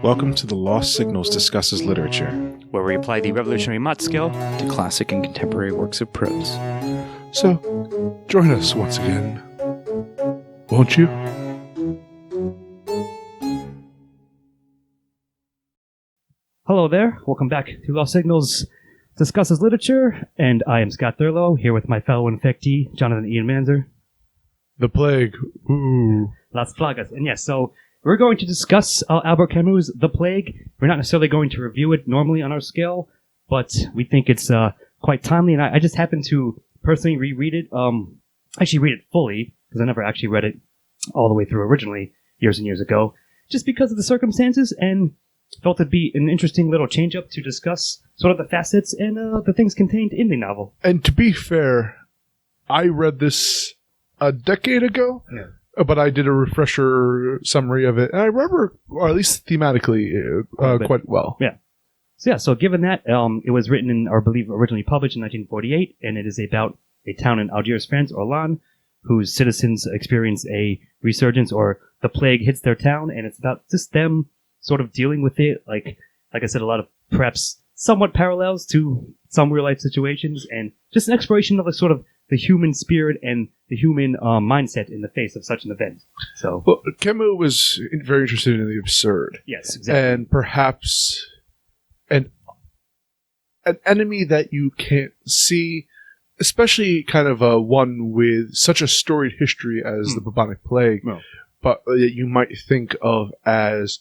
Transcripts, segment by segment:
Welcome to the Lost Signals Discusses Literature, where we apply the revolutionary Mott scale to classic and contemporary works of prose. So, join us once again, won't you? Hello there, welcome back to Lost Signals Discusses Literature, and I am Scott Thurlow, here with my fellow infectee, Jonathan Ian Manzer. The plague, ooh. Las Plagas. And yes, so we're going to discuss Albert Camus' The Plague. We're not necessarily going to review it normally on our scale, but we think it's quite timely, and I just happened to personally reread it, actually read it fully, because I never actually read it all the way through originally, years and years ago, just because of the circumstances, and felt it'd be an interesting little change-up to discuss sort of the facets and the things contained in the novel. And to be fair, I read this a decade ago, but I did a refresher summary of it, and I remember, or at least thematically, quite well. Yeah. So given that, it was written in, or I believe originally published in 1948, and it is about a town in Algiers, France, Orlan, whose citizens experience a resurgence, or the plague hits their town, and it's about just them sort of dealing with it. Like I said, a lot of perhaps somewhat parallels to some real life situations, and just an exploration of a sort of the human spirit and the human mindset in the face of such an event. So, well, Camus was very interested in the absurd. Yes, exactly. And perhaps an enemy that you can't see, especially kind of one with such a storied history as the bubonic plague, but that you might think of as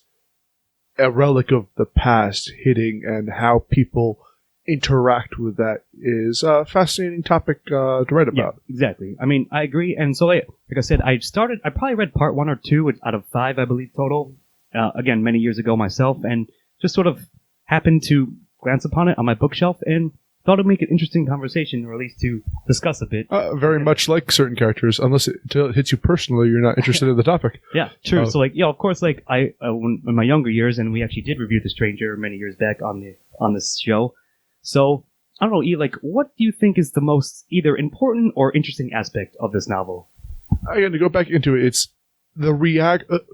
a relic of the past hitting, and how people interact with that is a fascinating topic to write about. Yeah, exactly. I mean, I agree. And so, like I said, I probably read part 1 or 2 out of 5, I believe, total, again, many years ago myself, and just sort of happened to glance upon it on my bookshelf and thought it'd make an interesting conversation, or at least to discuss a bit. Very much like certain characters, unless it hits you personally, you're not interested in the topic. Yeah, true. So, of course, I in my younger years, and we actually did review The Stranger many years back on this show. So, I don't know, E, what do you think is the most either important or interesting aspect of this novel? Again, to go back into it, it's the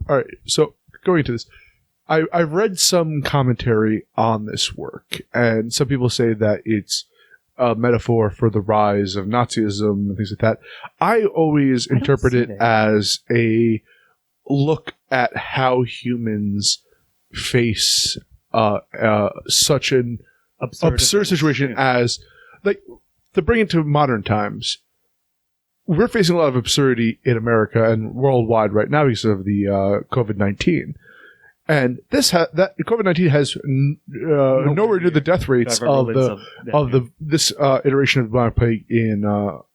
all right, so going into this, I've read some commentary on this work, and some people say that it's a metaphor for the rise of Nazism and things like that. I always interpret it as a look at how humans face such an absurd situation as, to bring it to modern times. We're facing a lot of absurdity in America and worldwide right now because of the COVID-19. And this COVID-19 has nowhere near the death rates of this iteration of the bubonic plague in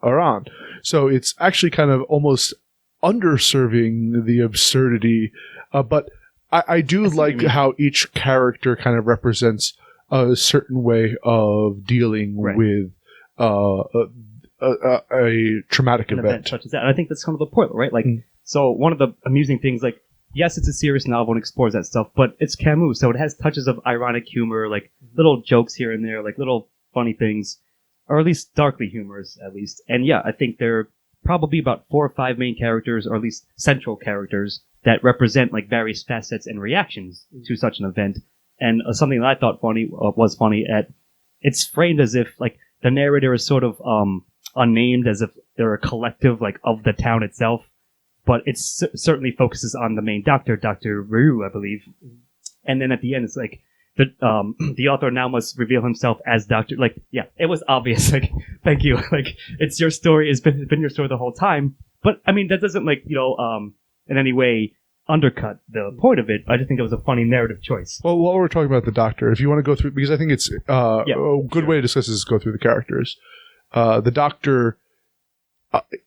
Iran. So it's actually kind of almost underserving the absurdity. But I do like how each character kind of represents a certain way of dealing with a traumatic event such as that. And I think that's kind of the point, right? So one of the amusing things, yes, it's a serious novel and explores that stuff, but it's Camus, so it has touches of ironic humor, little jokes here and there, little funny things, or at least darkly humorous, at least. And yeah, I think there are probably about 4 or 5 main characters, or at least central characters, that represent various facets and reactions to such an event. And something that I thought was funny, it's framed as if the narrator is sort of unnamed, as if they're a collective of the town itself. But it certainly focuses on the main doctor, Dr. Rue, I believe. And then at the end, it's the author now must reveal himself as Dr. It was obvious. Thank you. It's your story. It's been your story the whole time. But, I mean, that doesn't, in any way undercut the point of it. I just think it was a funny narrative choice. Well, while we're talking about the doctor, if you want to go through, because I think it's a good way to discuss this is go through the characters. The doctor...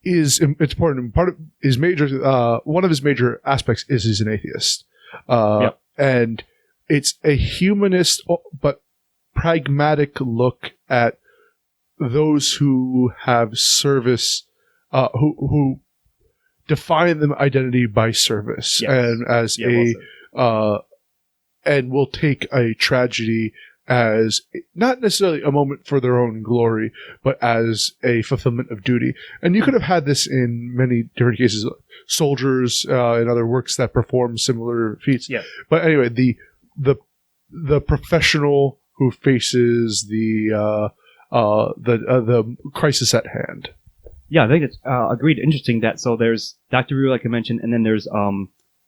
it's important. Part of his one of his major aspects is he's an atheist, and it's a humanist but pragmatic look at those who have service, who define them identity by service, and as and will take a tragedy as not necessarily a moment for their own glory, but as a fulfillment of duty. And you could have had this in many different cases, soldiers and other works that perform similar feats. Yeah. But anyway, the professional who faces the crisis at hand. Yeah, I think it's agreed. Interesting that so there's Dr. Ryu, like I mentioned, and then there's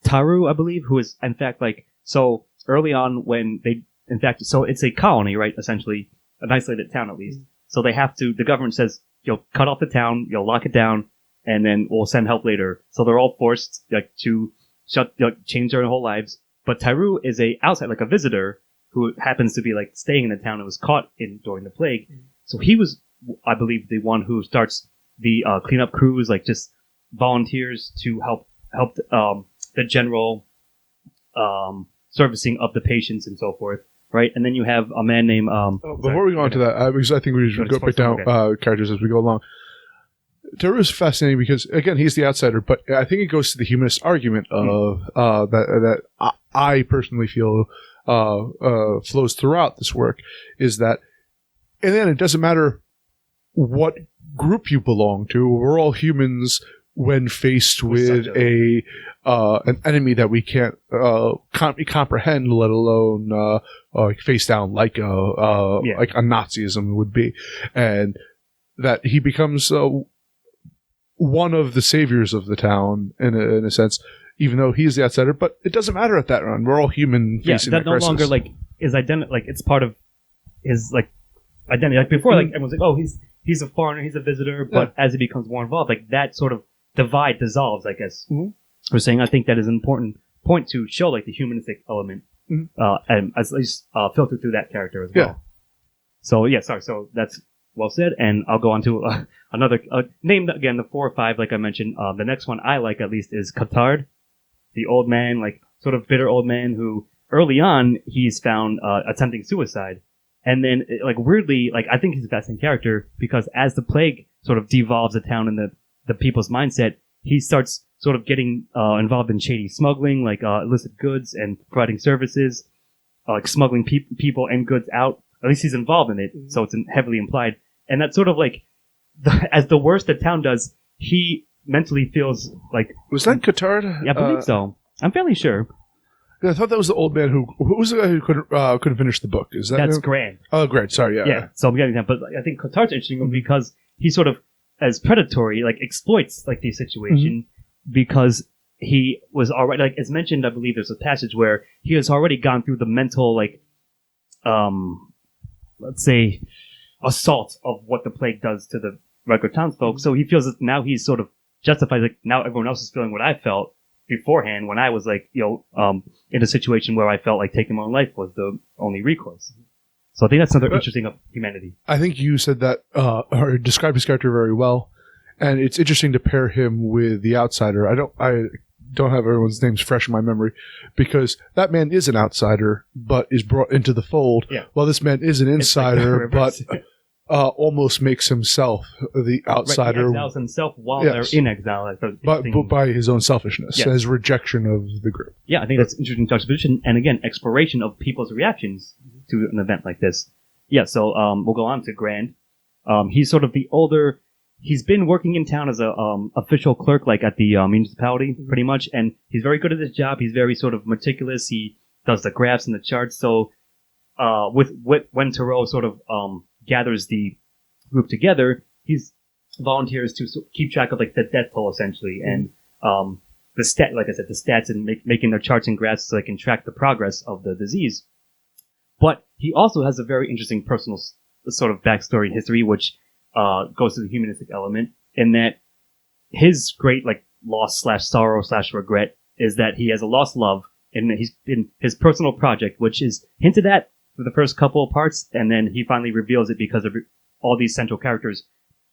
Taru, I believe, who is in fact like so early on when they in fact so it's a colony, right? Essentially, an isolated town at least. So they have to. The government says you'll cut off the town, you'll lock it down, and then we'll send help later. So they're all forced like to change their whole lives. But Taru is a outside like a visitor who happens to be like staying in the town and was caught during the plague. So he was, I believe, the one who starts the cleanup crews, like just volunteers to help the general servicing of the patients and so forth, right? And then you have a man named. Before we go on to that, because I think we should go break down characters as we go along. Taru is fascinating because again he's the outsider, but I think it goes to the humanist argument of that I personally feel flows throughout this work is that, and then it doesn't matter what group you belong to. We're all humans when faced with an enemy that we can't comprehend, let alone face down like a Nazism would be, and that he becomes one of the saviors of the town in a sense, even though he's the outsider. But it doesn't matter at that run. We're all human facing that crisis. No longer like is identity, like it's part of his like identity. Like before, like everyone's like, oh, he's a foreigner, he's a visitor. But as he becomes more involved, like that sort of divide dissolves, I guess. We're saying I think that is an important point to show like the humanistic element, and at least filtered through that character as well. Yeah. So so that's well said, and I'll go on to another name again, the 4 or 5, like I mentioned. The next one I like at least is Cotard, the old man, like sort of bitter old man who early on he's found attempting suicide, and then like weirdly, like I think he's the best in character because as the plague sort of devolves the town and the people's mindset, he starts sort of getting involved in shady smuggling, like illicit goods and providing services, like smuggling people and goods out. At least he's involved in it, so it's heavily implied. And that's sort of like, as the worse the town does, he mentally feels like... Was that Cotard? Yeah, I believe so. I'm fairly sure. I thought that was the old man who was the guy who couldn't finish the book. Is that That's him? Grant. Oh, Grant. Sorry, yeah. Yeah, so I'm getting that. But I think Cotard's interesting because he sort of, as predatory, like exploits like the situation because he was already, like as mentioned, I believe there's a passage where he has already gone through the mental, like, let's say, assault of what the plague does to the regular townsfolk. So he feels that now he's sort of justified, like now everyone else is feeling what I felt beforehand when I was like, in a situation where I felt like taking my own life was the only recourse. So I think that's another interesting of humanity. I think you said that, or described his character very well. And it's interesting to pair him with the outsider. I don't have everyone's names fresh in my memory because that man is an outsider, but is brought into the fold. Yeah. While this man is an insider, but almost makes himself the outsider. Right, he exiles himself while they're in exile. But by his own selfishness, his rejection of the group. Yeah, I think that's interesting juxtaposition. And again, exploration of people's reactions to an event like this. Yeah, so we'll go on to Grand. He's sort of the older... He's been working in town as a official clerk, like at the municipality, pretty much, and he's very good at his job. He's very sort of meticulous. He does the graphs and the charts. So, when Thoreau sort of gathers the group together, he's volunteers to keep track of like the death toll essentially, and the stats and making their charts and graphs so they can track the progress of the disease. But he also has a very interesting personal sort of backstory and history, which goes to the humanistic element in that his great like loss / sorrow / regret is that he has a lost love and he's in his personal project, which is hinted at for the first couple of parts, and then he finally reveals it because of all these central characters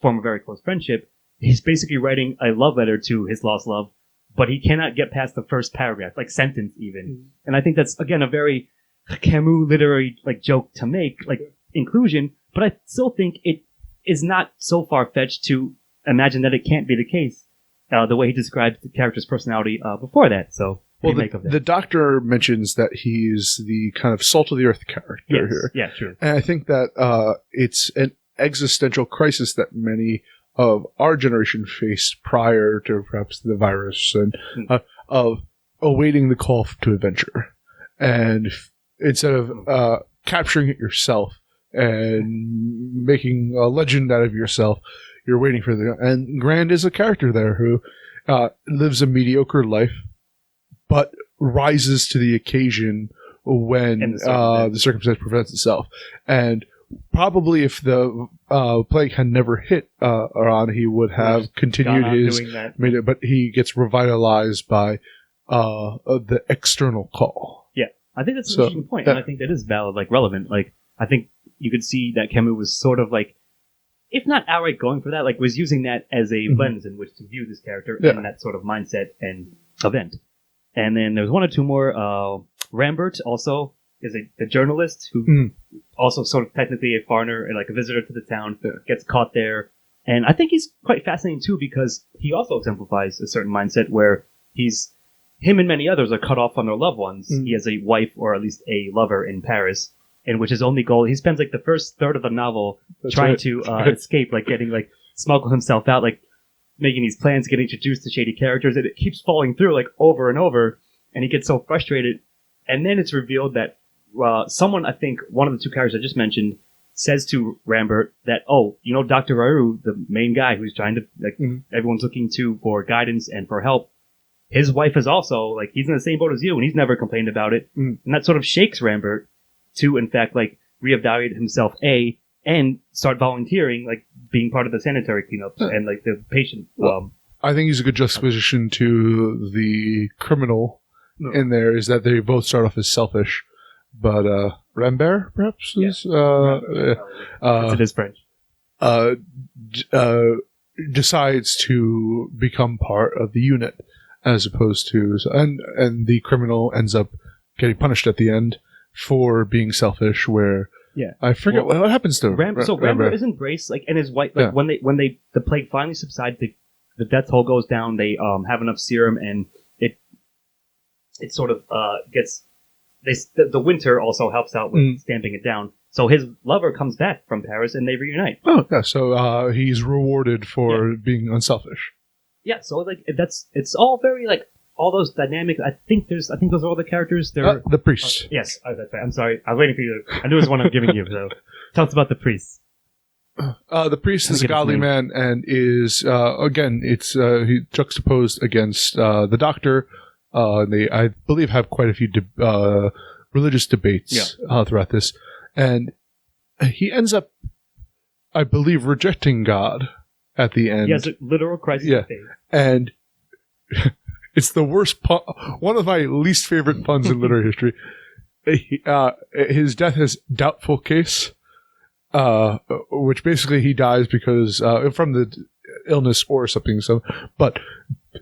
form a very close friendship. He's basically writing a love letter to his lost love, but he cannot get past the first paragraph, like sentence even. And I think that's again a very Camus literary like joke to make, like inclusion, but I still think it is not so far-fetched to imagine that it can't be the case, the way he describes the character's personality before that. So Well, do you make of that? the Doctor mentions that he's the kind of salt of the earth character Yes. here. Yeah, true. And I think that it's an existential crisis that many of our generation faced prior to perhaps the virus and of awaiting the call to adventure. And instead of capturing it yourself and making a legend out of yourself, you're waiting for the... And Grand is a character there who lives a mediocre life, but rises to the occasion when the circumstance presents itself. And probably if the plague had never hit Iran, he would have continued his... doing that. But he gets revitalized by the external call. Yeah, I think that's an interesting point, and I think that is valid, like relevant. Like, I think you could see that Camus was sort of like, if not outright going for that, like was using that as a lens in which to view this character and that sort of mindset and event. And then there's one or two more. Rambert also is the journalist who also sort of technically a foreigner and like a visitor to the town, gets caught there. And I think he's quite fascinating too because he also exemplifies a certain mindset where him and many others are cut off from their loved ones. He has a wife or at least a lover in Paris, in which his only goal, he spends like the first third of the novel trying to escape, like getting like smuggle himself out, like making these plans, getting introduced to shady characters, and it keeps falling through like over and over, and he gets so frustrated. And then it's revealed that someone, I think one of the two characters I just mentioned, says to Rambert that, oh, you know, Dr. Raoult, the main guy who's trying to, like, everyone's looking to for guidance and for help, his wife is also, like, he's in the same boat as you, and he's never complained about it. And that sort of shakes Rambert to, in fact, like, reevaluate himself, and start volunteering, like, being part of the sanitary cleanups and, like, the patient. I think he's a good juxtaposition to the criminal in there, is that they both start off as selfish. But Rambert, perhaps, is... it is French. Decides to become part of the unit, as opposed to... And the criminal ends up getting punished at the end for being selfish, where... Yeah, I forget what happens to Rambert is embraced, like, and his wife, like, when the plague finally subsides, the death toll goes down. They have enough serum, and it sort of gets. The winter also helps out with stamping it down. So his lover comes back from Paris, and they reunite. Oh, yeah. So he's rewarded for being unselfish. Yeah. So like it's all very like. All those dynamics, I think those are all the characters. They're the priest. Yes, that's right. I'm sorry. I was waiting for you. I knew it was one I'm giving you. So tell us about the priest. The priest is a godly man and is again, it's he juxtaposed against the doctor. They, I believe, have quite a few religious debates throughout this, and he ends up, I believe, rejecting God at the end. He has a literal crisis of faith. And it's the worst pun. One of my least favorite puns in literary history. His death is doubtful case, which basically he dies because from the illness or something. So, but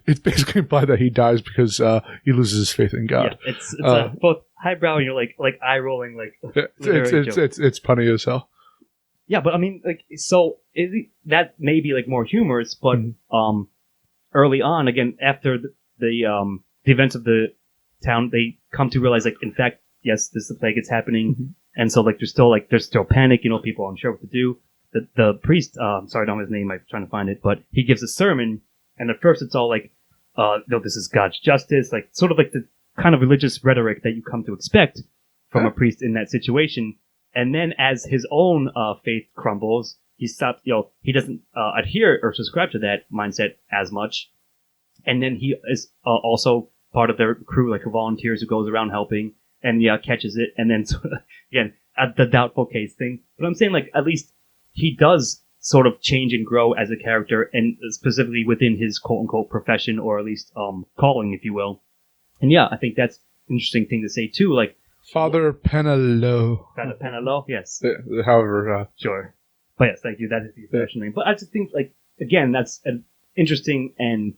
it's basically implied that he dies because he loses his faith in God. Yeah, it's both highbrow and you're like eye rolling, like it's punny as hell. Yeah, but I mean, like, so that may be like more humorous, but early on, again, after the events of the town, they come to realize, like, in fact, yes, this is the plague, it's happening, and so like there's still panic, you know, people aren't sure what to do. The priest, sorry, I don't know his name, I'm trying to find it, but he gives a sermon, and at first it's all like, no, this is God's justice, like sort of like the kind of religious rhetoric that you come to expect from a priest in that situation. And then as his own faith crumbles, he stops, he doesn't adhere or subscribe to that mindset as much. And then he is also part of their crew, like, volunteers who goes around helping and catches it. And then, again, the doubtful case thing. But I'm saying, like, at least he does sort of change and grow as a character, and specifically within his quote-unquote profession, or at least calling, if you will. And yeah, I think that's an interesting thing to say, too. Like, Father Penello. Father Penello, yes. However. Sure. But yes, thank you. That is the official name. But I just think, like, again, that's an interesting and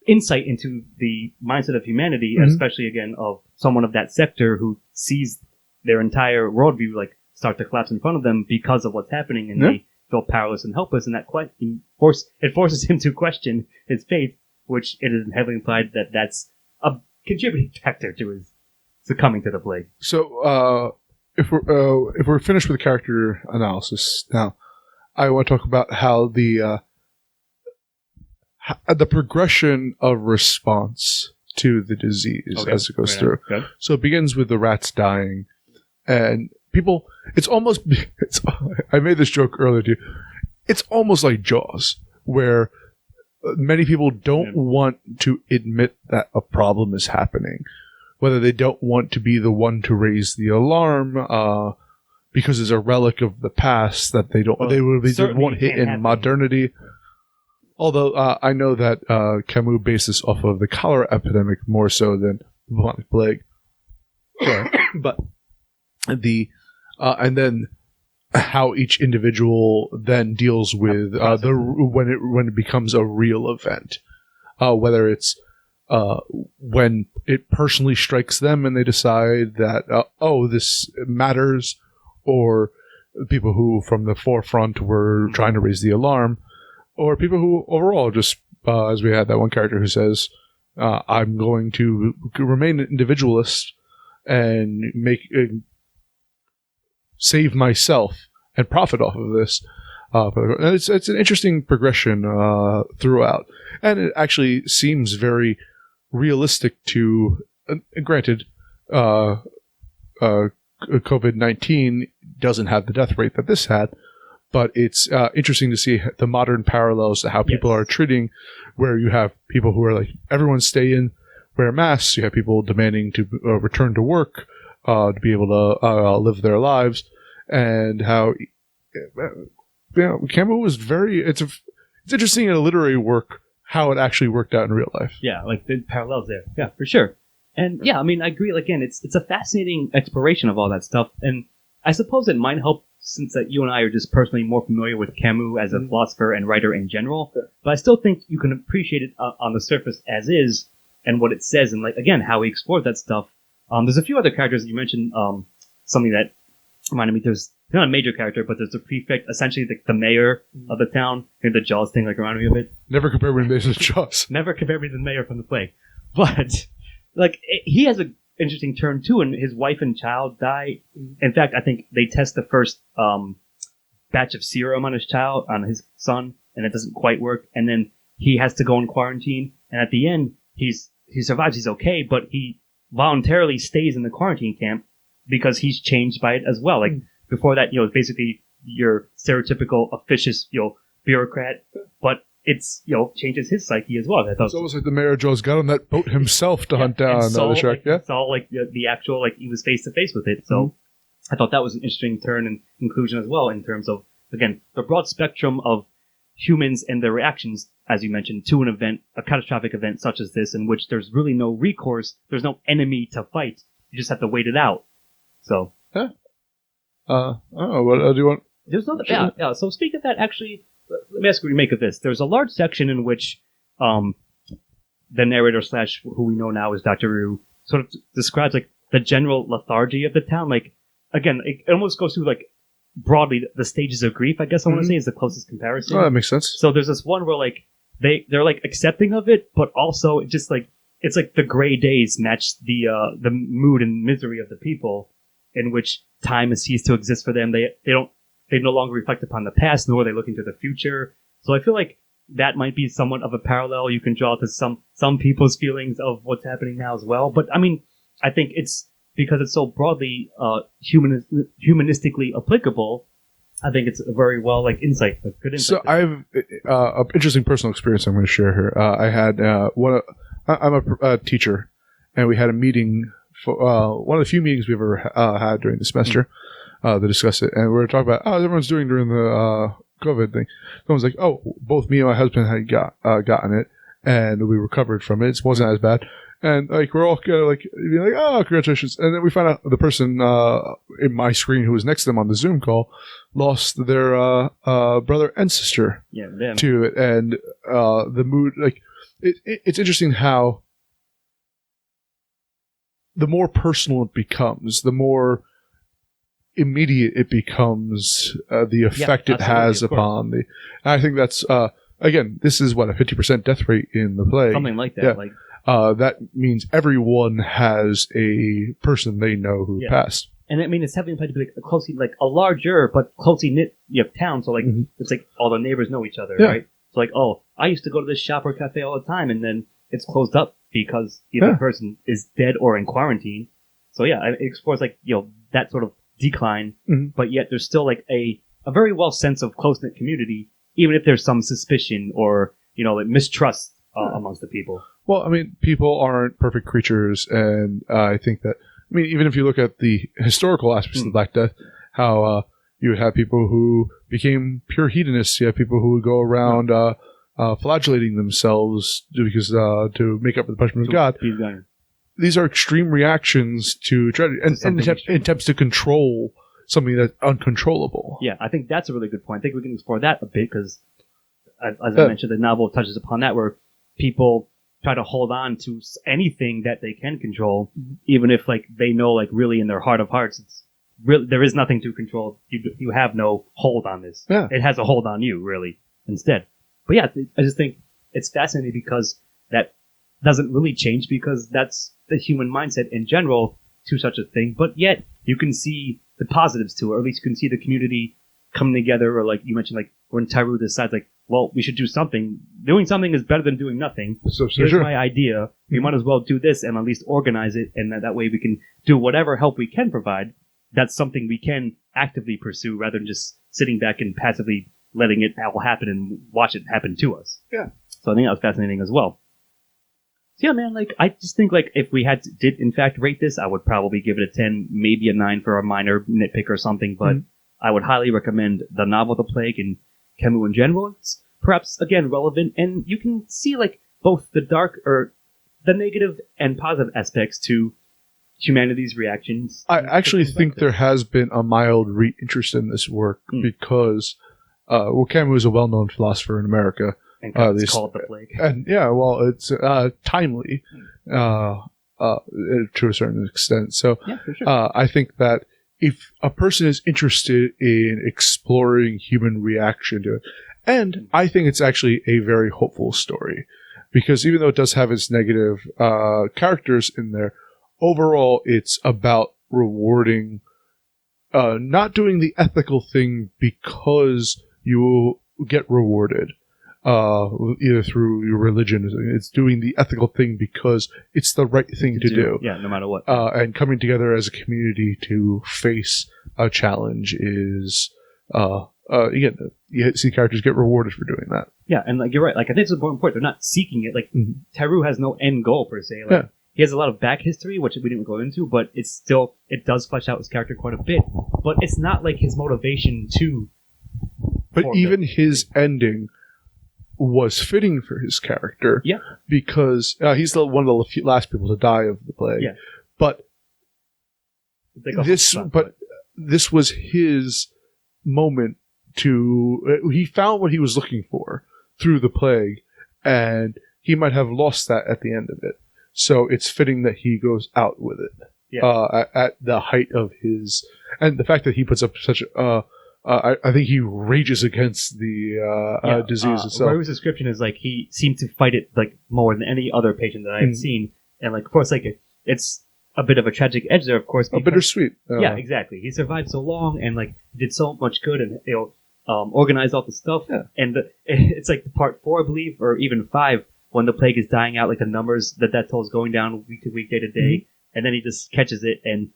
insight into the mindset of humanity, especially, again, of someone of that sector who sees their entire worldview, like, start to collapse in front of them because of what's happening, and they feel powerless and helpless, and that it forces him to question his faith, which it is heavily implied that that's a contributing factor to his succumbing to the plague. So, if we're finished with the character analysis now, I want to talk about how the progression of response to the disease as it goes through. Good. So it begins with the rats dying, and people. I made this joke earlier too. It's almost like Jaws, where many people don't want to admit that a problem is happening, whether they don't want to be the one to raise the alarm because it's a relic of the past that they won't hit in modernity. Although I know that Camus based this off of the cholera epidemic more so than the bubonic plague. But and then how each individual then deals with when it becomes a real event, whether it's when it personally strikes them and they decide that this matters, or people who from the forefront were trying to raise the alarm, or people who overall just as we had that one character who says I'm going to remain an individualist and save myself and profit off of this. And it's an interesting progression throughout, and it actually seems very realistic to. Granted, COVID-19 doesn't have the death rate that this had, but it's interesting to see the modern parallels to how people are treating, where you have people who are like, everyone stay in, wear masks. You have people demanding to return to work to be able to live their lives, and how Camus was very. It's interesting in a literary work how it actually worked out in real life. Yeah, like the parallels there. Yeah, for sure. And yeah, I mean, I agree. Again, it's a fascinating exploration of all that stuff, and I suppose it might help since that you and I are just personally more familiar with Camus as a philosopher and writer in general. But I still think you can appreciate it on the surface as is, and what it says, and like again how he explored that stuff. There's a few other characters that you mentioned. Something that reminded me. There's not a major character, but there's a prefect, essentially the mayor of the town. And the Jaws thing like reminded me of it. Never compare me to Jaws. Never compare me to the mayor from the plague. But like he has an interesting turn too, and his wife and child die. In fact, I think they test the first batch of serum on his son, and it doesn't quite work. And then he has to go in quarantine. And at the end, he survives. He's okay, but he voluntarily stays in the quarantine camp because he's changed by it as well. Like before that, it's basically your stereotypical officious, bureaucrat, but it's, changes his psyche as well. It's almost like the mayor of Jaws got on that boat himself to hunt down the shark. It's all like the actual, like he was face to face with it. So I thought that was an interesting turn and inclusion as well in terms of, again, the broad spectrum of humans and their reactions, as you mentioned, to an event, a catastrophic event such as this, in which there's really no recourse, there's no enemy to fight. You just have to wait it out. So, I don't know. What do you want? There's no, yeah. So, speak of that, actually, let me ask what you make of this. There's a large section in which the narrator / who we know now as Dr. Rue sort of describes like the general lethargy of the town. Like, again, it almost goes through like broadly the stages of grief. I guess I want to say is the closest comparison. Oh, that makes sense. So there's this one where like they're like accepting of it, but also it just like it's like the gray days match the mood and misery of the people, in which time has ceased to exist for them. They no longer reflect upon the past, nor are they looking to the future. So I feel like that might be somewhat of a parallel you can draw to some people's feelings of what's happening now as well. But I mean, I think it's because it's so broadly humanistically applicable. I think it's a very well like insight, a good insight. So I have an interesting personal experience I'm going to share here. I had I'm a teacher, and we had a meeting for one of the few meetings we've ever had during the semester to discuss it, and we were talking about everyone's doing during the COVID thing. Someone's like, both me and my husband had gotten it, and we recovered from it. It wasn't as bad. And like we're all kind of like being like, congratulations! And then we find out the person in my screen who was next to them on the Zoom call lost their brother and sister to it, and the mood. Like it's interesting how the more personal it becomes, the more immediate it becomes. The effect it has upon the. And I think that's again, this is what a 50% death rate in the plague, something like that. Yeah. Like. that means everyone has a person they know who passed. And I mean, it's heavily implied to be like a closely, like a larger but closely knit town. So like, it's like all the neighbors know each other, right? So like, oh, I used to go to this shop or cafe all the time, and then it's closed up because either the person is dead or in quarantine. So yeah, it explores like that sort of decline, but yet there's still like a very well sense of close knit community, even if there's some suspicion or like mistrust amongst the people. Well, I mean, people aren't perfect creatures, and I think that, I mean, even if you look at the historical aspects of the Black Death, how you would have people who became pure hedonists, you have people who would go around flagellating themselves because to make up for the punishment of God. These are extreme reactions to tragedy, and attempts to control something that's uncontrollable. Yeah, I think that's a really good point. I think we can explore that a bit because, as I mentioned, the novel touches upon that, where people try to hold on to anything that they can control, even if like they know, like really in their heart of hearts, it's really, there is nothing to control. You have no hold on this. Yeah. It has a hold on you, really, instead. But yeah, I just think it's fascinating because that doesn't really change, because that's the human mindset in general to such a thing. But yet you can see the positives to it, or at least you can see the community coming together, or like you mentioned, like when Tyru decides, like, well, we should do something. Doing something is better than doing nothing. Here's my idea. We might as well do this and at least organize it, and that way we can do whatever help we can provide. That's something we can actively pursue rather than just sitting back and passively letting it all happen and watch it happen to us. Yeah. So I think that was fascinating as well. So yeah, man, like, I just think, like, if we did in fact rate this, I would probably give it a 10, maybe a 9 for a minor nitpick or something, but I would highly recommend the novel The Plague and Camus in general. It's perhaps, again, relevant, and you can see, like, both the dark, or the negative and positive aspects to humanity's reactions. I actually think there has been a mild interest in this work because, Camus is a well-known philosopher in America. And it's called The Plague. And yeah, well, it's timely to a certain extent. So yeah, for sure. I think that if a person is interested in exploring human reaction to it, and I think it's actually a very hopeful story, because even though it does have its negative characters in there, overall it's about rewarding, not doing the ethical thing because you will get rewarded, either through your religion. It's doing the ethical thing because it's the right thing to do. Yeah, no matter what. And coming together as a community to face a challenge is, again, you see characters get rewarded for doing that. Yeah, and like you're right. Like, I think it's important point. They're not seeking it. Like, Tyru has no end goal per se. Like, he has a lot of back history, which we didn't go into, but it's still, it does flesh out his character quite a bit. But it's not like his motivation to. But even his ending was fitting for his character. Yeah. Because he's one of the last people to die of the plague. Yeah. But like this was his moment to. He found what he was looking for through the plague, and he might have lost that at the end of it. So it's fitting that he goes out with it. Yeah. At the height of his, and the fact that he puts up such I think he rages against the disease itself. Roy's description is like he seemed to fight it like more than any other patient that I've seen, and like of course like it's a bit of a tragic edge there, of course. A bittersweet. Yeah, exactly. He survived so long and like did so much good, and organized all the stuff. Yeah. And it's like part 4, I believe, or even 5, when the plague is dying out, like the numbers, the death toll is going down week to week, day to day, and then he just catches it and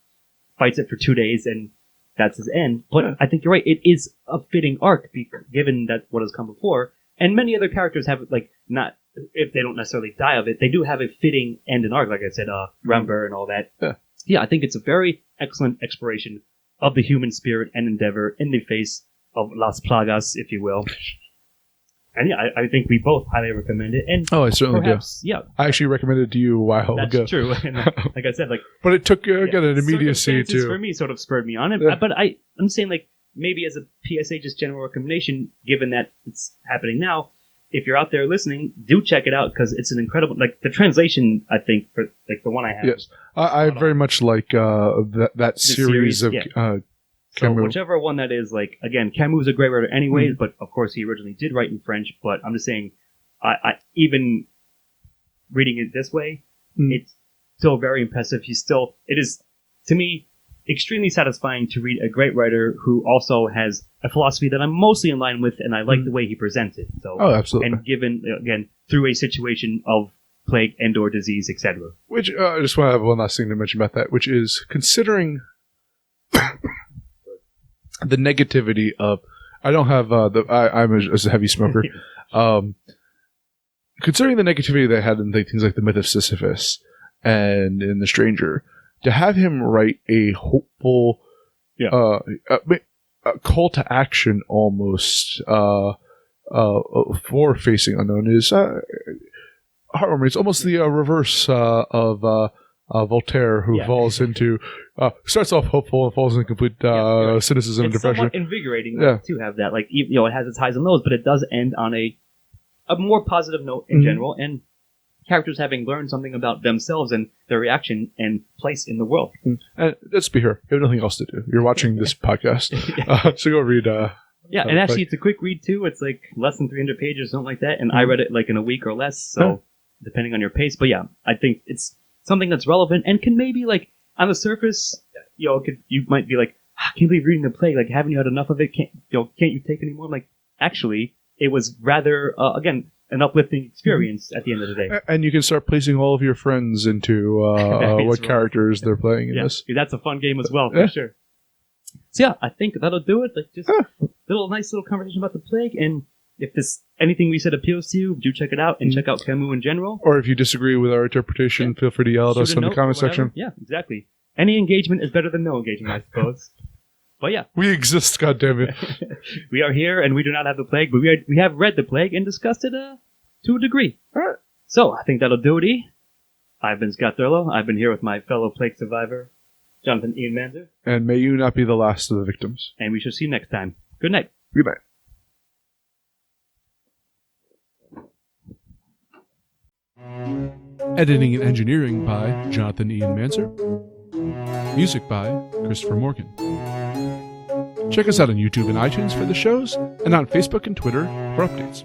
fights it for 2 days and. That's his end. But I think you're right. It is a fitting arc, given that what has come before. And many other characters have, like, not, if they don't necessarily die of it, they do have a fitting end and arc, like I said, Ramber and all that. Yeah, I think it's a very excellent exploration of the human spirit and endeavor in the face of Las Plagas, if you will. And yeah, I think we both highly recommend it. And I certainly do. Yeah, I actually recommended it to you a while ago. That's true. And like I said, like, but it took again an immediacy to for me sort of spurred me on it. But I'm saying like maybe as a PSA, just general recommendation, given that it's happening now. If you're out there listening, do check it out because it's an incredible. Like the translation, I think for like the one I have. Yes, I very much like that series of. So Camus. whichever one that is, like, again, Camus is a great writer anyways, but of course he originally did write in French, but I'm just saying, I even reading it this way, it's still very impressive. It is, to me, extremely satisfying to read a great writer who also has a philosophy that I'm mostly in line with, and I like the way he presents it. So, absolutely. and given, again, through a situation of plague and/or disease, etc. Which I just want to have one last thing to mention about that, which is considering the negativity of. I don't have I'm a heavy smoker. Considering the negativity they had in things like the Myth of Sisyphus and in The Stranger, to have him write a hopeful, a call to action almost for facing unknown is heartwarming. It's almost the reverse of Voltaire, who falls into starts off hopeful and falls into complete cynicism and It's depression. somewhat invigorating to have that. Like, it has its highs and lows, but it does end on a more positive note in general, and characters having learned something about themselves and their reaction and place in the world. And let's be here. You have nothing else to do. You're watching this podcast, so go read. And actually, it's a quick read too. It's like less than 300 pages, something like that. And I read it like in a week or less, so depending on your pace. But yeah, I think it's something that's relevant and can maybe, like, on the surface, you might be like, I can't believe reading the plague. Like, haven't you had enough of it? Can't you take any more? Like, actually, it was rather again an uplifting experience at the end of the day. And you can start placing all of your friends into what characters they're playing in this. That's a fun game as well, for sure. So yeah, I think that'll do it. Like, just nice little conversation about the plague. And if anything we said appeals to you, do check it out and check out Camus in general. Or if you disagree with our interpretation, feel free to yell at us in the comment section. Yeah, exactly. Any engagement is better than no engagement, I suppose. But yeah, we exist, goddammit. We are here, and we do not have the plague, but we have read the plague and discussed it to a degree. All right. So I think that'll do it. I've been Scott Thurlow. I've been here with my fellow plague survivor, Jonathan Ian Manzer. And may you not be the last of the victims. And we shall see you next time. Good night. Good night. Editing and engineering by Jonathan Ian Manser. Music by Christopher Morgan. Check us out on YouTube and iTunes for the shows, and on Facebook and Twitter for updates.